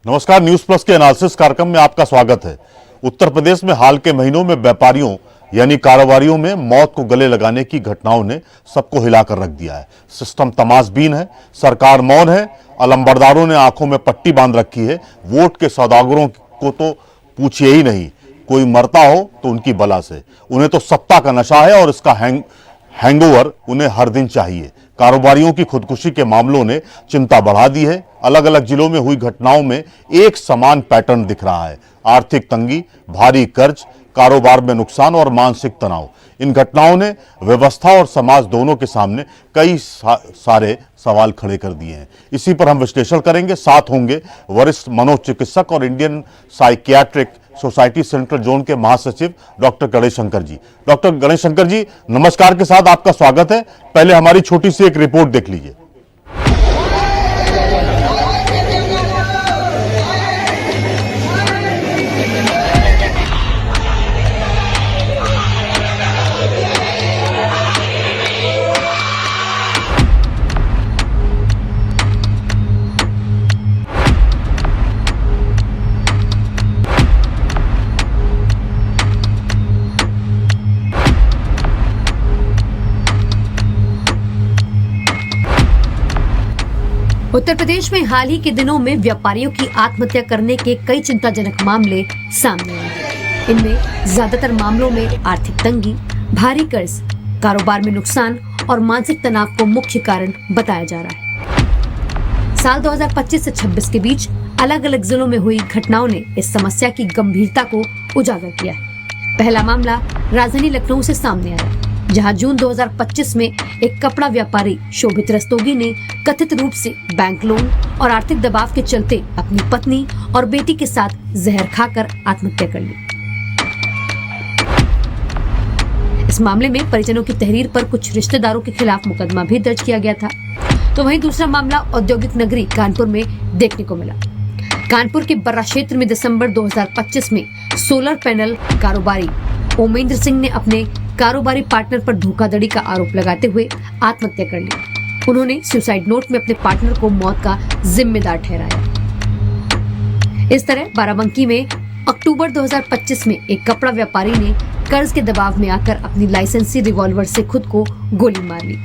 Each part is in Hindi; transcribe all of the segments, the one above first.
नमस्कार, न्यूज प्लस के एनालिसिस कार्यक्रम में आपका स्वागत है। उत्तर प्रदेश में हाल के महीनों में व्यापारियों यानी कारोबारियों में मौत को गले लगाने की घटनाओं ने सबको हिलाकर रख दिया है। सिस्टम तमाशबीन है, सरकार मौन है, अलंबरदारों ने आंखों में पट्टी बांध रखी है। वोट के सौदागरों को तो पूछिए ही नहीं, कोई मरता हो तो उनकी बला से। उन्हें तो सत्ता का नशा है और इसका हैंगओवर उन्हें हर दिन चाहिए। कारोबारियों की खुदकुशी के मामलों ने चिंता बढ़ा दी है। अलग अलग जिलों में हुई घटनाओं में एक समान पैटर्न दिख रहा है। आर्थिक तंगी, भारी कर्ज, कारोबार में नुकसान और मानसिक तनाव। इन घटनाओं ने व्यवस्था और समाज दोनों के सामने कई सारे सवाल खड़े कर दिए हैं। इसी पर हम विश्लेषण करेंगे। साथ होंगे वरिष्ठ मनोचिकित्सक और Indian psychiatric society central zone के महासचिव डॉक्टर गणेश शंकर जी। डॉक्टर गणेश शंकर जी, नमस्कार के साथ आपका स्वागत है। पहले हमारी छोटी सी एक रिपोर्ट देख लीजिए। उत्तर प्रदेश में हाल ही के दिनों में व्यापारियों की आत्महत्या करने के कई चिंताजनक मामले सामने आए हैं। इनमें ज्यादातर मामलों में आर्थिक तंगी, भारी कर्ज, कारोबार में नुकसान और मानसिक तनाव को मुख्य कारण बताया जा रहा है। साल 2025 से 26 के बीच अलग अलग जिलों में हुई घटनाओं ने इस समस्या की गंभीरता को उजागर किया है। पहला मामला राजधानी लखनऊ से सामने आया, जहां जून 2025 में एक कपड़ा व्यापारी शोभित रस्तोगी ने कथित रूप से बैंक लोन और आर्थिक दबाव के चलते अपनी पत्नी और बेटी के साथ जहर खाकर आत्महत्या कर ली। इस मामले में परिजनों की तहरीर पर कुछ रिश्तेदारों के खिलाफ मुकदमा भी दर्ज किया गया था। तो वहीं दूसरा मामला औद्योगिक नगरी कानपुर में देखने को मिला। कानपुर के बर्रा क्षेत्र में दिसंबर 2025 में सोलर पैनल कारोबारी ओमेंद्र सिंह ने अपने कारोबारी पार्टनर पर धोखाधड़ी का आरोप लगाते हुए आत्महत्या कर ली। उन्होंने सुसाइड नोट में अपने पार्टनर को मौत का जिम्मेदार ठहराया। इस तरह बाराबंकी में अक्टूबर 2025 में एक कपड़ा व्यापारी ने कर्ज के दबाव में आकर अपनी लाइसेंसी रिवॉल्वर से खुद को गोली मार ली।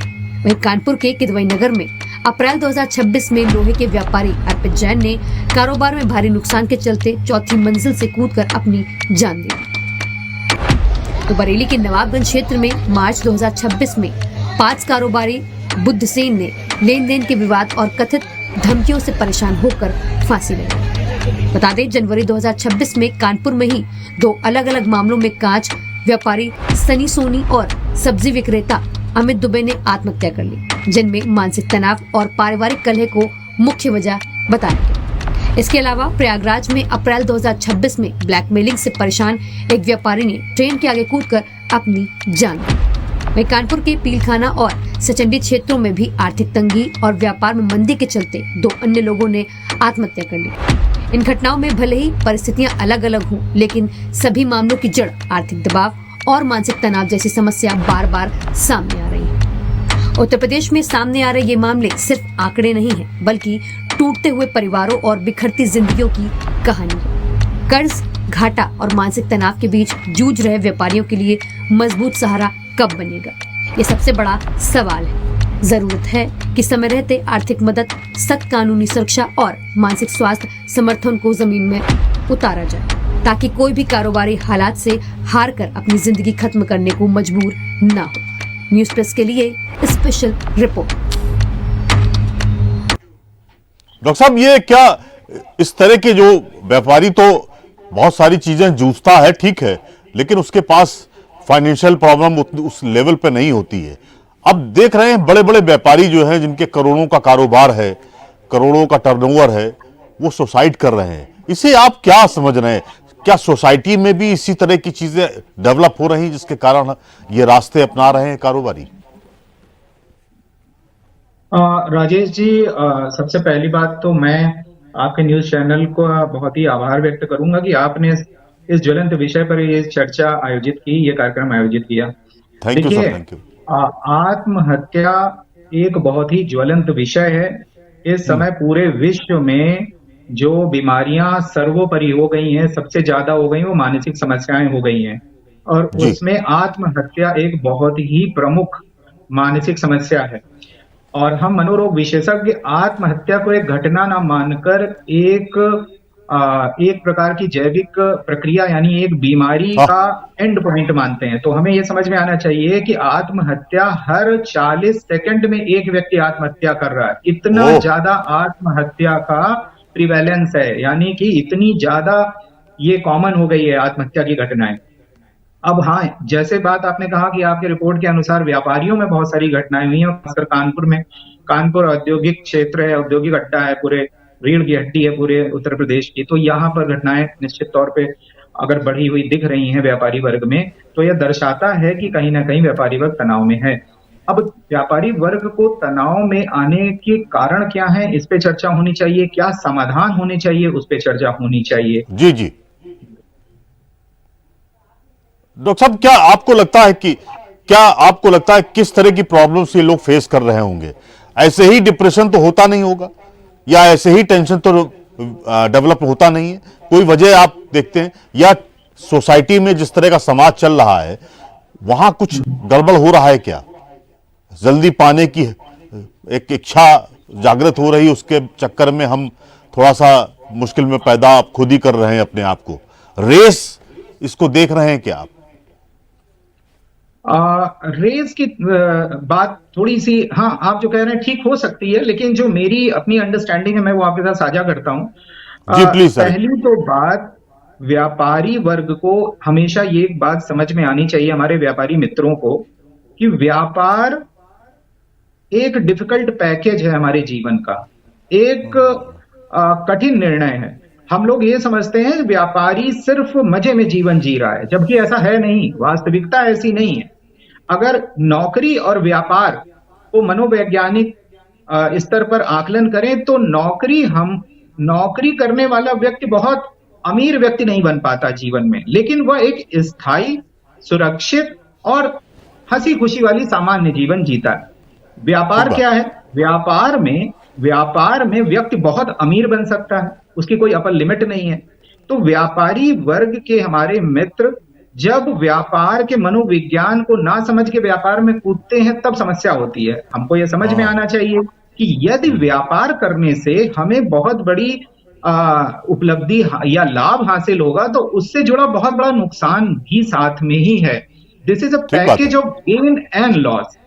वहीं कानपुर के किदवई नगर में अप्रैल 2026 में लोहे के व्यापारी अर्पित जैन ने कारोबार में भारी नुकसान के चलते चौथी मंजिल से कूदकर अपनी जान दी। तो बरेली के नवाबगंज क्षेत्र में मार्च 2026 में 5 कारोबारी बुद्ध सेन ने लेन देन के विवाद और कथित धमकियों से परेशान होकर फांसी ले ली। बता दें, जनवरी 2026 में कानपुर में ही 2 अलग अलग मामलों में कांच व्यापारी सनी सोनी और सब्जी विक्रेता अमित दुबे ने आत्महत्या कर ली, जिनमें मानसिक तनाव और पारिवारिक कलह को मुख्य वजह बताया गया। इसके अलावा प्रयागराज में अप्रैल 2026 में ब्लैकमेलिंग से परेशान एक व्यापारी ने ट्रेन के आगे कूदकर अपनी जान दी। वहीं कानपुर के पीलखाना और सचंडी क्षेत्रों में भी आर्थिक तंगी और व्यापार में मंदी के चलते 2 अन्य लोगों ने आत्महत्या कर ली। इन घटनाओं में भले ही परिस्थितियां अलग अलग हों, लेकिन सभी मामलों की जड़ आर्थिक दबाव और मानसिक तनाव जैसी समस्या बार बार सामने आ रही है। उत्तर प्रदेश में सामने आ रहे ये मामले सिर्फ आंकड़े नहीं हैं, बल्कि टूटते हुए परिवारों और बिखरती जिंदगियों की कहानी है। कर्ज, घाटा और मानसिक तनाव के बीच जूझ रहे व्यापारियों के लिए मजबूत सहारा कब बनेगा, ये सबसे बड़ा सवाल है। जरूरत है कि समय रहते आर्थिक मदद, सख्त कानूनी सुरक्षा और मानसिक स्वास्थ्य समर्थन को जमीन में उतारा जाए, ताकि कोई भी कारोबारी हालात से हार कर अपनी जिंदगी खत्म करने को मजबूर न हो। न्यूज प्लस के लिए स्पेशल रिपोर्ट। डॉक्टर साहब, ये क्या इस तरह के जो व्यापारी तो बहुत सारी चीजें जूझता है, ठीक है, लेकिन उसके पास फाइनेंशियल प्रॉब्लम उस लेवल पे नहीं होती है। अब देख रहे हैं बड़े बड़े व्यापारी जो हैं, जिनके करोड़ों का कारोबार है, करोड़ों का टर्नओवर है, वो सुसाइड कर रहे हैं। इसे आप क्या समझ रहे हैं? क्या सोसाइटी में भी इसी तरह की चीजें डेवलप हो रही जिसके कारण ये रास्ते अपना रहे हैं कारोबारी? राजेश जी, सबसे पहली बात तो मैं आपके न्यूज चैनल को बहुत ही आभार व्यक्त करूंगा कि आपने इस ज्वलंत विषय पर ये चर्चा आयोजित की, ये कार्यक्रम आयोजित किया। Thank you sir, thank you. आत्महत्या एक बहुत ही ज्वलंत विषय है। इस समय पूरे विश्व में जो बीमारियां सर्वोपरि हो गई हैं, सबसे ज्यादा हो गई, वो मानसिक समस्याएं हो गई हैं। और जी उसमें आत्महत्या एक बहुत ही प्रमुख मानसिक समस्या है। और हम मनोरोग विशेषज्ञ आत्महत्या को एक घटना ना मानकर एक प्रकार की जैविक प्रक्रिया यानी एक बीमारी हाँ का एंड पॉइंट मानते हैं। तो हमें यह समझ में आना चाहिए कि आत्महत्या हर 40 सेकंड में एक व्यक्ति आत्महत्या कर रहा है। इतना ओह ज्यादा आत्महत्या का प्रिवेलेंस है, यानी कि इतनी ज्यादा ये कॉमन हो गई है आत्महत्या की घटनाएं। अब हाँ, जैसे बात आपने कहा कि आपके रिपोर्ट के अनुसार व्यापारियों में बहुत सारी घटनाएं हुई हैं, खासकर कानपुर में। कानपुर औद्योगिक क्षेत्र है, औद्योगिक अड्डा है, पूरे रीढ़ की हड्डी है पूरे उत्तर प्रदेश की। तो यहाँ पर घटनाएं निश्चित तौर पे अगर बढ़ी हुई दिख रही हैं व्यापारी वर्ग में, तो यह दर्शाता है कि कहीं ना कहीं व्यापारी वर्ग तनाव में है। अब व्यापारी वर्ग को तनाव में आने के कारण क्या है, इस पे चर्चा होनी चाहिए। क्या समाधान होने चाहिए, उस पे चर्चा होनी चाहिए। जी जी। डॉक्टर साहब, क्या आपको लगता है किस तरह की प्रॉब्लम्स ये लोग फेस कर रहे होंगे? ऐसे ही डिप्रेशन तो होता नहीं होगा, या ऐसे ही टेंशन तो डेवलप होता नहीं है? कोई वजह आप देखते हैं, या सोसाइटी में जिस तरह का समाज चल रहा है वहां कुछ गड़बड़ हो रहा है क्या? जल्दी पाने की एक इच्छा जागृत हो रही, उसके चक्कर में हम थोड़ा सा मुश्किल में पैदा आप खुद ही कर रहे हैं अपने आप को। रेस, इसको देख रहे हैं क्या आप? रेस की बात थोड़ी सी, हाँ आप जो कह रहे हैं ठीक हो सकती है, लेकिन जो मेरी अपनी अंडरस्टैंडिंग है मैं वो आपके साथ साझा करता हूँ। जी प्लीज सर। पहली तो बात, व्यापारी वर्ग को हमेशा ये एक बात समझ में आनी चाहिए, हमारे व्यापारी मित्रों को, कि व्यापार एक डिफिकल्ट पैकेज है हमारे जीवन का, एक कठिन निर्णय है। हम लोग ये समझते हैं व्यापारी सिर्फ मजे में जीवन जी रहा है, जबकि ऐसा है नहीं, वास्तविकता ऐसी नहीं है। अगर नौकरी और व्यापार को मनोवैज्ञानिक स्तर पर आकलन करें तो नौकरी करने वाला व्यक्ति बहुत अमीर व्यक्ति नहीं बन पाता जीवन में, लेकिन वह एक स्थायी, सुरक्षित और हंसी खुशी वाली सामान्य जीवन जीता है। व्यापार क्या है? व्यापार में व्यक्ति बहुत अमीर बन सकता है, उसकी कोई अपर लिमिट नहीं है। तो व्यापारी वर्ग के हमारे मित्र जब व्यापार के मनोविज्ञान को ना समझ के व्यापार में कूदते हैं तब समस्या होती है। हमको यह समझ में आना चाहिए कि यदि व्यापार करने से हमें बहुत बड़ी उपलब्धि या लाभ हासिल होगा तो उससे जुड़ा बहुत बड़ा नुकसान भी साथ में ही है। This is a package of gain and loss.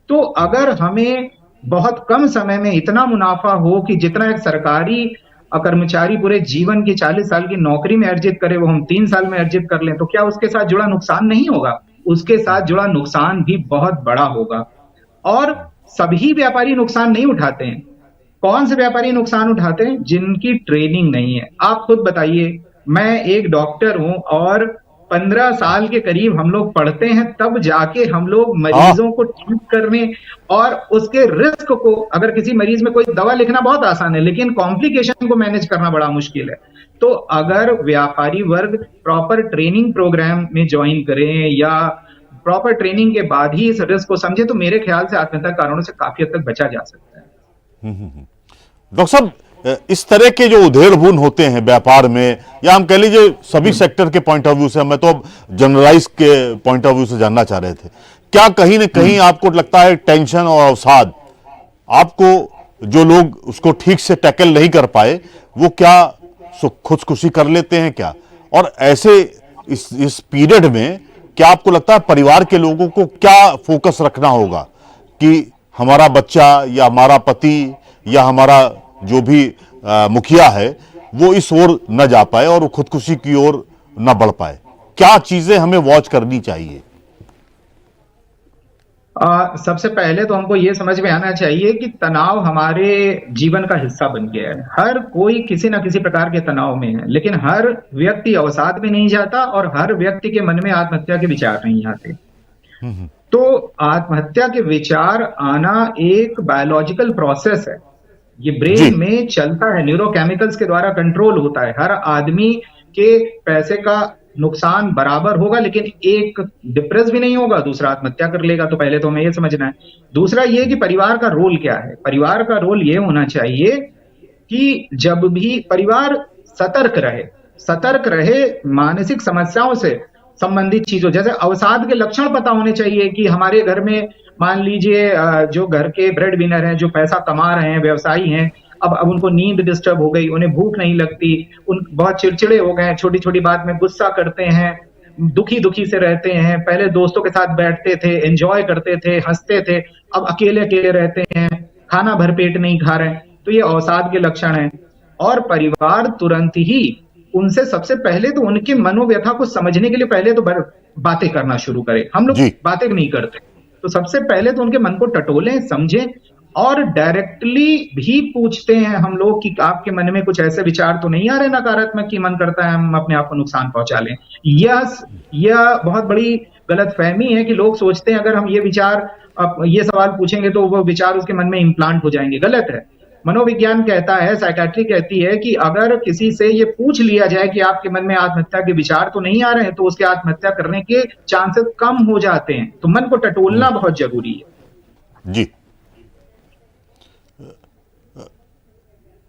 तो अगर हमें बहुत कम समय में इतना मुनाफा हो कि जितना एक सरकारी कर्मचारी पूरे जीवन की 40 साल की नौकरी में अर्जित करे वो हम 3 साल में अर्जित कर लें, तो क्या उसके साथ जुड़ा नुकसान नहीं होगा? उसके साथ जुड़ा नुकसान भी बहुत बड़ा होगा। और सभी व्यापारी नुकसान नहीं उठाते हैं। कौन से व्यापारी नुकसान उठाते हैं? जिनकी ट्रेनिंग नहीं है। आप खुद बताइए, मैं एक डॉक्टर हूं और 15 साल के करीब हम लोग पढ़ते हैं, तब जाके हम लोग मरीजों को ठीक करने और उसके रिस्क को, अगर किसी मरीज में कोई दवा लिखना बहुत आसान है लेकिन कॉम्प्लिकेशन को मैनेज करना बड़ा मुश्किल है। तो अगर व्यापारी वर्ग प्रॉपर ट्रेनिंग प्रोग्राम में ज्वाइन करें या प्रॉपर ट्रेनिंग के बाद ही इस रिस्क को समझे तो मेरे ख्याल से आत्महत्या कारणों से काफी हद तक बचा जा सकता है। डॉक्टर साहब, इस तरह के जो उधेड़-बुन होते हैं व्यापार में, या हम कह लीजिए सभी सेक्टर के पॉइंट ऑफ व्यू से, मैं तो अब जनरलाइज के पॉइंट ऑफ व्यू से जानना चाह रहे थे, क्या कहीं ना कहीं आपको लगता है टेंशन और अवसाद, आपको जो लोग उसको ठीक से टैकल नहीं कर पाए वो क्या खुदकुशी कर लेते हैं क्या? और ऐसे इस पीरियड में क्या आपको लगता है परिवार के लोगों को क्या फोकस रखना होगा कि हमारा बच्चा या हमारा पति या हमारा जो भी मुखिया है वो इस ओर न जा पाए और वो खुदकुशी की ओर न बढ़ पाए? क्या चीजें हमें वॉच करनी चाहिए? सबसे पहले तो हमको ये समझ में आना चाहिए कि तनाव हमारे जीवन का हिस्सा बन गया है। हर कोई किसी ना किसी प्रकार के तनाव में है, लेकिन हर व्यक्ति अवसाद में नहीं जाता और हर व्यक्ति के मन में आत्महत्या के विचार नहीं आते। तो आत्महत्या के विचार आना एक बायोलॉजिकल प्रोसेस है, ये ब्रेन में चलता है, न्यूरोकेमिकल्स के द्वारा कंट्रोल होता है। हर आदमी के पैसे का नुकसान बराबर होगा, लेकिन एक डिप्रेस भी नहीं होगा, दूसरा आत्महत्या कर लेगा। तो पहले तो हमें ये समझना है। दूसरा ये कि परिवार का रोल क्या है। परिवार का रोल ये होना चाहिए कि जब भी परिवार सतर्क रहे मानसिक समस्याओं से संबंधित चीजों, जैसे अवसाद के लक्षण पता होने चाहिए कि हमारे घर में मान लीजिए जो घर के ब्रेड विनर हैं, जो पैसा कमा रहे हैं, व्यवसायी हैं, अब उनको नींद डिस्टर्ब हो गई, उन्हें भूख नहीं लगती, उन बहुत चिड़चिड़े हो गए हैं, छोटी छोटी बात में गुस्सा करते हैं, दुखी दुखी से रहते हैं, पहले दोस्तों के साथ बैठते थे, एंजॉय करते थे, हंसते थे, अब अकेले अकेले रहते हैं, खाना भरपेट नहीं खा रहे हैं, तो ये अवसाद के लक्षण हैं। और परिवार तुरंत ही उनसे सबसे पहले तो उनकी मनोव्यथा को समझने के लिए पहले तो बातें करना शुरू करे। हम लोग जी। बातें नहीं करते, तो सबसे पहले तो उनके मन को टटोलें, समझें और डायरेक्टली भी पूछते हैं हम लोग कि आपके मन में कुछ ऐसे विचार तो नहीं आ रहे नकारात्मक कि मन करता है हम अपने आप को नुकसान पहुंचा लें। यह बहुत बड़ी गलतफहमी है कि लोग सोचते हैं अगर हम ये सवाल पूछेंगे तो वो विचार उसके मन में इम्प्लांट हो जाएंगे। गलत है। मनोविज्ञान कहता है, साइकियाट्री कहती है कि अगर किसी से ये पूछ लिया जाए कि आपके मन में आत्महत्या के विचार तो नहीं आ रहे हैं, तो उसके आत्महत्या करने के चांसेस कम हो जाते हैं। तो मन को टटोलना बहुत जरूरी है। जी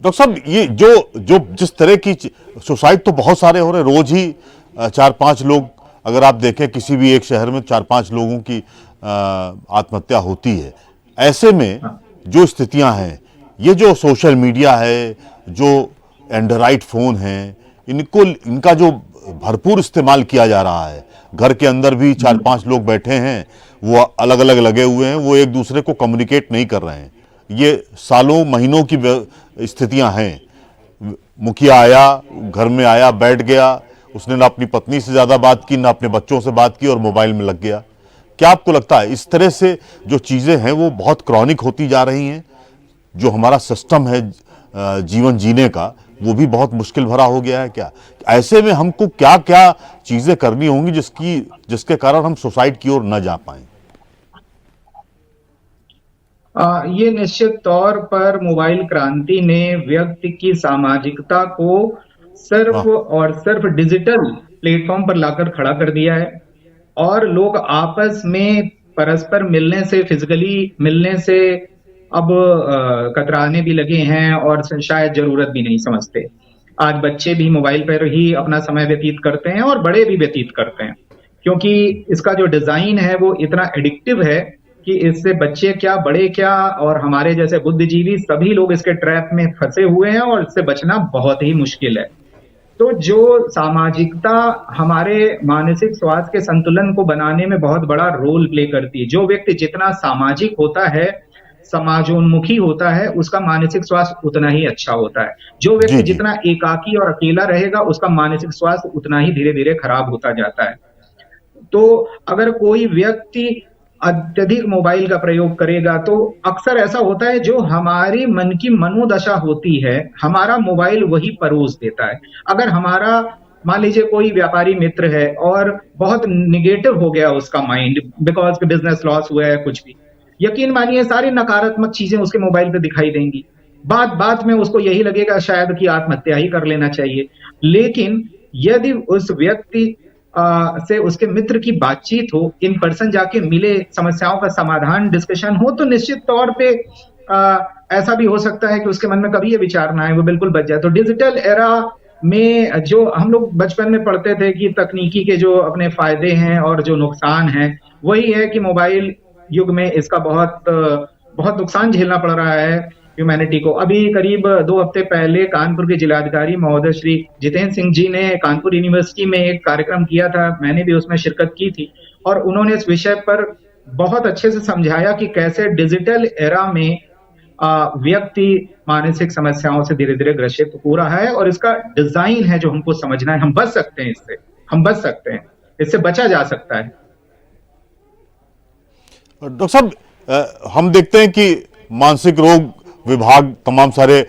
डॉक्टर साहब, ये जो जिस तरह की सुसाइड तो बहुत सारे हो रहे, रोज ही 4-5 लोग, अगर आप देखें किसी भी एक शहर में 4-5 लोगों की आत्महत्या होती है। ऐसे में जो स्थितियां हैं, ये जो सोशल मीडिया है, जो एंड्रॉइड फोन है, इनका जो भरपूर इस्तेमाल किया जा रहा है, घर के अंदर भी 4-5 लोग बैठे हैं, वो अलग अलग लगे हुए हैं, वो एक दूसरे को कम्युनिकेट नहीं कर रहे हैं। ये सालों महीनों की स्थितियां हैं। मुखिया आया, घर में आया, बैठ गया, उसने ना अपनी पत्नी से ज्यादा बात की, ना अपने बच्चों से बात की और मोबाइल में लग गया। क्या आपको लगता है इस तरह से जो चीजें हैं वो बहुत क्रॉनिक होती जा रही हैं? जो हमारा सिस्टम है जीवन जीने का, वो भी बहुत मुश्किल भरा हो गया है क्या? ऐसे में हमको क्या क्या चीजें करनी होंगी जिसके कारण हम सुसाइड की ओर न जा पाए? ये निश्चित तौर पर मोबाइल क्रांति ने व्यक्ति की सामाजिकता को सिर्फ और सिर्फ डिजिटल प्लेटफॉर्म पर लाकर खड़ा कर दिया है, और लोग आपस में परस्पर मिलने से, फिजिकली मिलने से अब कतराने भी लगे हैं और शायद जरूरत भी नहीं समझते। आज बच्चे भी मोबाइल पर ही अपना समय व्यतीत करते हैं और बड़े भी व्यतीत करते हैं, क्योंकि इसका जो डिजाइन है वो इतना एडिक्टिव है कि इससे बच्चे क्या, बड़े क्या, और हमारे जैसे बुद्धिजीवी सभी लोग इसके ट्रैप में फंसे हुए हैं और इससे बचना बहुत ही मुश्किल है। तो जो सामाजिकता हमारे मानसिक स्वास्थ्य के संतुलन को बनाने में बहुत बड़ा रोल प्ले करती है। जो व्यक्ति जितना सामाजिक होता है, समाजोन्मुखी होता है, उसका मानसिक स्वास्थ्य उतना ही अच्छा होता है। जो व्यक्ति जितना एकाकी और अकेला रहेगा, उसका मानसिक स्वास्थ्य उतना ही धीरे धीरे खराब होता जाता है। तो अगर कोई व्यक्ति अत्यधिक मोबाइल का प्रयोग करेगा तो अक्सर ऐसा होता है, जो हमारी मन की मनोदशा होती है, हमारा मोबाइल वही परोस देता है। अगर हमारा मान लीजिए कोई व्यापारी मित्र है और बहुत निगेटिव हो गया उसका माइंड, बिकॉज बिजनेस लॉस हुआ है, कुछ भी, यकीन मानिए सारी नकारात्मक चीजें उसके मोबाइल पे दिखाई देंगी। बात में उसको यही लगेगा शायद कि आत्महत्या ही कर लेना चाहिए। लेकिन यदि उस व्यक्ति से उसके मित्र की बातचीत हो, इन पर्सन जाके मिले, समस्याओं का समाधान, डिस्कशन हो, तो निश्चित तौर पे ऐसा भी हो सकता है कि उसके मन में कभी ये विचार ना आए, वो बिल्कुल बच जाए। तो डिजिटल एरा में जो हम लोग बचपन में पढ़ते थे कि तकनीकी के जो अपने फायदे हैं और जो नुकसान है, वही है कि मोबाइल युग में इसका बहुत नुकसान झेलना पड़ रहा है ह्यूमैनिटी को। अभी करीब 2 हफ्ते पहले कानपुर के जिलाधिकारी महोदय श्री जितेंद्र सिंह जी ने कानपुर यूनिवर्सिटी में एक कार्यक्रम किया था, मैंने भी उसमें शिरकत की थी, और उन्होंने इस विषय पर बहुत अच्छे से समझाया कि कैसे डिजिटल एरा में व्यक्ति मानसिक समस्याओं से धीरे धीरे ग्रसित हो रहा है, और इसका डिजाइन है जो हमको समझना है। हम बच सकते हैं इससे, हम बच सकते हैं, इससे बचा जा सकता है। डॉक्टर साहब, हम देखते हैं कि मानसिक रोग विभाग तमाम सारे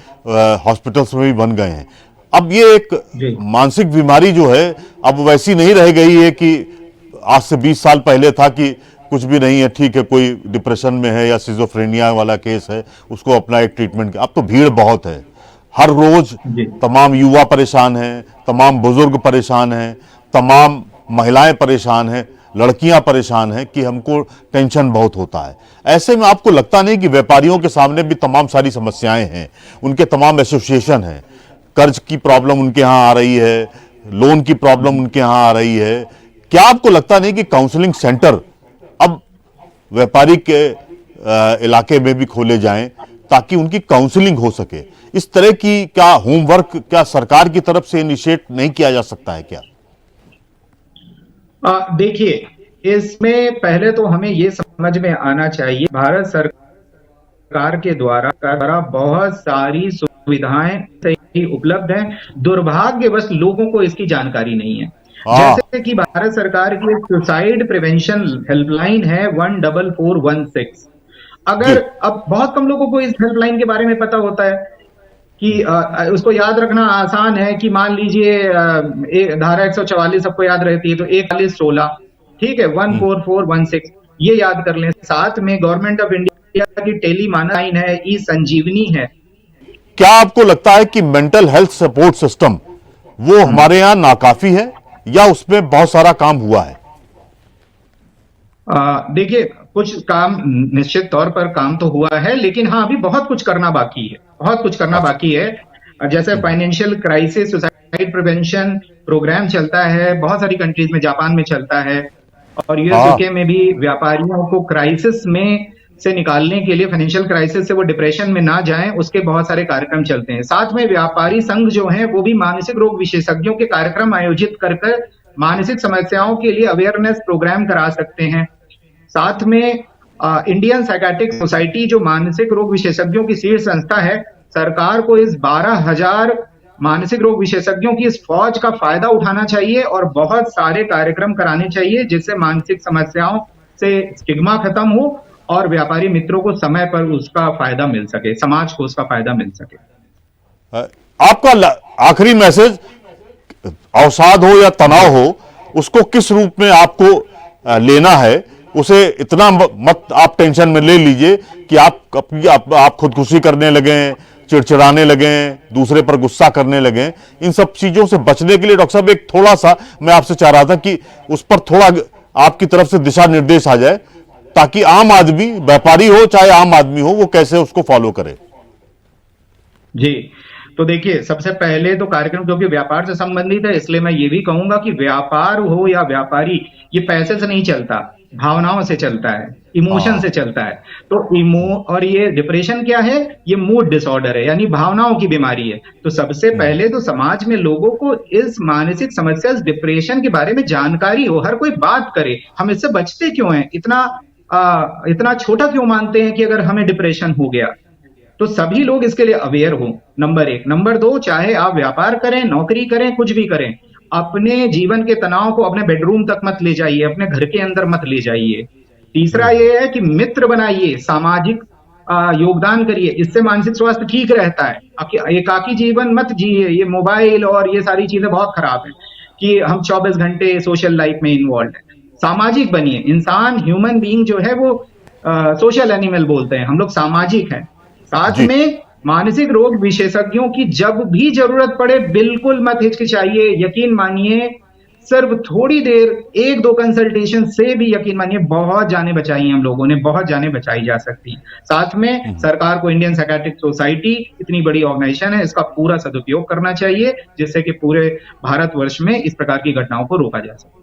हॉस्पिटल्स में भी बन गए हैं। अब ये एक मानसिक बीमारी जो है अब वैसी नहीं रह गई है कि आज से 20 साल पहले था कि कुछ भी नहीं है, ठीक है, कोई डिप्रेशन में है या सिजोफ्रेनिया वाला केस है, उसको अपना एक ट्रीटमेंट। अब तो भीड़ बहुत है, हर रोज तमाम युवा परेशान हैं, तमाम बुजुर्ग परेशान हैं, तमाम महिलाएं परेशान हैं। लड़कियां परेशान हैं कि हमको टेंशन बहुत होता है। ऐसे में आपको लगता नहीं कि व्यापारियों के सामने भी तमाम सारी समस्याएं हैं, उनके तमाम एसोसिएशन हैं, कर्ज की प्रॉब्लम उनके यहाँ आ रही है, लोन की प्रॉब्लम उनके यहाँ आ रही है, क्या आपको लगता नहीं कि काउंसलिंग सेंटर अब व्यापारी के इलाके में भी खोले जाएं ताकि उनकी काउंसलिंग हो सके? इस तरह की क्या होमवर्क क्या सरकार की तरफ से इनिशिएट नहीं किया जा सकता है क्या? देखिए, इसमें पहले तो हमें ये समझ में आना चाहिए, भारत सरकार के द्वारा बहुत सारी सुविधाएं सही उपलब्ध हैं, दुर्भाग्यवश लोगों को इसकी जानकारी नहीं है। जैसे कि भारत सरकार की सुसाइड प्रिवेंशन हेल्पलाइन है 14416। अगर अब बहुत कम लोगों को इस हेल्पलाइन के बारे में पता होता है कि उसको याद रखना आसान है कि मान लीजिए धारा 144 सबको याद रहती है तो 4116, ठीक है, 14416 ये याद कर लें। साथ में गवर्नमेंट ऑफ इंडिया की टेली मानक है, ई संजीवनी है। क्या आपको लगता है कि मेंटल हेल्थ सपोर्ट सिस्टम वो हमारे यहाँ नाकाफी है या उसमें बहुत सारा काम हुआ है? देखिए, कुछ काम निश्चित तौर पर काम तो हुआ है, लेकिन हाँ अभी बहुत कुछ करना बाकी है, बहुत कुछ करना बाकी है। जैसे financial crisis suicide prevention programme चलता है बहुत सारी कंट्रीज में, जापान में चलता है और यूके में भी व्यापारियों को क्राइसिस में से निकालने के लिए, फाइनेंशियल क्राइसिस से वो डिप्रेशन में ना जाएं, उसके बहुत सारे कार्यक्रम चलते हैं। साथ में व्यापारी संघ जो हैं वो भी मानसिक रोग विशेषज्ञों के कार्यक्रम आयोजित कर मानसिक समस्याओं के लिए अवेयरनेस प्रोग्राम करा सकते हैं। साथ में इंडियन साइकियाट्रिक सोसाइटी जो मानसिक रोग विशेषज्ञों की शीर्ष संस्था है, सरकार को इस 12,000 मानसिक रोग विशेषज्ञों की इस फौज का फायदा उठाना चाहिए और बहुत सारे कार्यक्रम कराने चाहिए जिससे मानसिक समस्याओं से स्टिग्मा खत्म हो और व्यापारी मित्रों को समय पर उसका फायदा मिल सके, समाज को उसका फायदा मिल सके। आपका आखिरी मैसेज, अवसाद हो या तनाव हो, उसको किस रूप में आपको लेना है? उसे इतना मत आप टेंशन में ले लीजिए कि आप खुदकुशी करने लगे, चिड़चिड़ाने लगे, दूसरे पर गुस्सा करने लगे। इन सब चीजों से बचने के लिए डॉक्टर साहब एक थोड़ा सा मैं आपसे चाह रहा था कि उस पर थोड़ा आपकी तरफ से दिशा निर्देश आ जाए ताकि आम आदमी, व्यापारी हो चाहे आम आदमी हो, वो कैसे उसको फॉलो करे। जी, तो देखिए, सबसे पहले तो कार्यक्रम क्योंकि व्यापार से संबंधित है, इसलिए मैं ये भी कहूंगा कि व्यापार हो या व्यापारी, ये पैसे से नहीं चलता, भावनाओं से चलता है, इमोशन से चलता है। तो और ये डिप्रेशन क्या है? ये मूड डिसऑर्डर है, यानी भावनाओं की बीमारी है। तो सबसे पहले तो समाज में लोगों को इस मानसिक समस्या, इस डिप्रेशन के बारे में जानकारी हो, हर कोई बात करे। हम इससे बचते क्यों हैं? इतना छोटा क्यों मानते हैं कि अगर हमें डिप्रेशन हो गया? तो सभी लोग इसके लिए अवेयर हो, नंबर 1। नंबर 2, चाहे आप व्यापार करें, नौकरी करें, कुछ भी करें, अपने जीवन के तनाव को अपने बेडरूम तक मत ले जाइए, अपने घर के अंदर मत ले जाइए। तीसरा ये है कि मित्र बनाइए, सामाजिक योगदान करिए, इससे मानसिक स्वास्थ्य ठीक रहता है। एकाकी जीवन मत जिए, ये मोबाइल और ये सारी चीजें बहुत खराब है कि हम 24 घंटे सोशल लाइफ में इन्वॉल्व है। सामाजिक बनिए। इंसान, ह्यूमन बीइंग जो है वो सोशल एनिमल बोलते हैं, हम लोग सामाजिक हैं। साथ में मानसिक रोग विशेषज्ञों की जब भी जरूरत पड़े बिल्कुल मत हिचकिचाइए। यकीन मानिए, सिर्फ थोड़ी देर 1-2 कंसल्टेशन से भी यकीन मानिए बहुत जानें बचाई हैं हम लोगों ने, बहुत जानें बचाई जा सकती हैं। साथ में सरकार को इंडियन साइकियाट्रिक सोसाइटी इतनी बड़ी ऑर्गेनाइजेशन है, इसका पूरा सदुपयोग करना चाहिए जिससे कि पूरे भारतवर्ष में इस प्रकार की घटनाओं को रोका जा सके।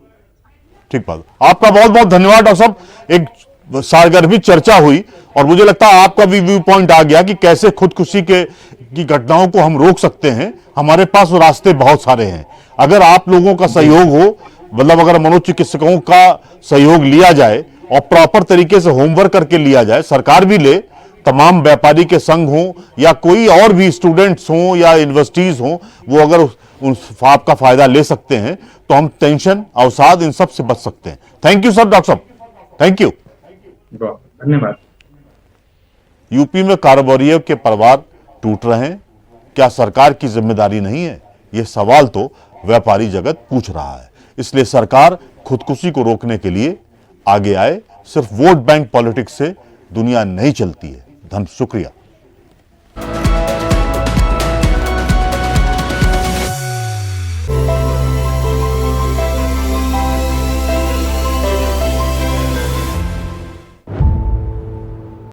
ठीक बात, आपका बहुत बहुत धन्यवाद डॉक्टर साहब। एक सारगर्भित चर्चा हुई और मुझे लगता है आपका भी व्यू पॉइंट आ गया कि कैसे खुदकुशी की घटनाओं को हम रोक सकते हैं। हमारे पास वो रास्ते बहुत सारे हैं, अगर आप लोगों का सहयोग हो, मतलब अगर मनोचिकित्सकों का सहयोग लिया जाए और प्रॉपर तरीके से होमवर्क करके लिया जाए, सरकार भी ले, तमाम व्यापारी के संघ हों या कोई और भी स्टूडेंट्स हों या यूनिवर्सिटीज हों, वो अगर उस आपका फायदा ले सकते हैं तो हम टेंशन, अवसाद, इन सब से बच सकते हैं। थैंक यू सर, डॉक्टर साहब, थैंक यू, धन्यवाद। यूपी में कारोबारियों के परिवार टूट रहे हैं, क्या सरकार की जिम्मेदारी नहीं है? यह सवाल तो व्यापारी जगत पूछ रहा है। इसलिए सरकार खुदकुशी को रोकने के लिए आगे आए। सिर्फ वोट बैंक पॉलिटिक्स से दुनिया नहीं चलती है। शुक्रिया।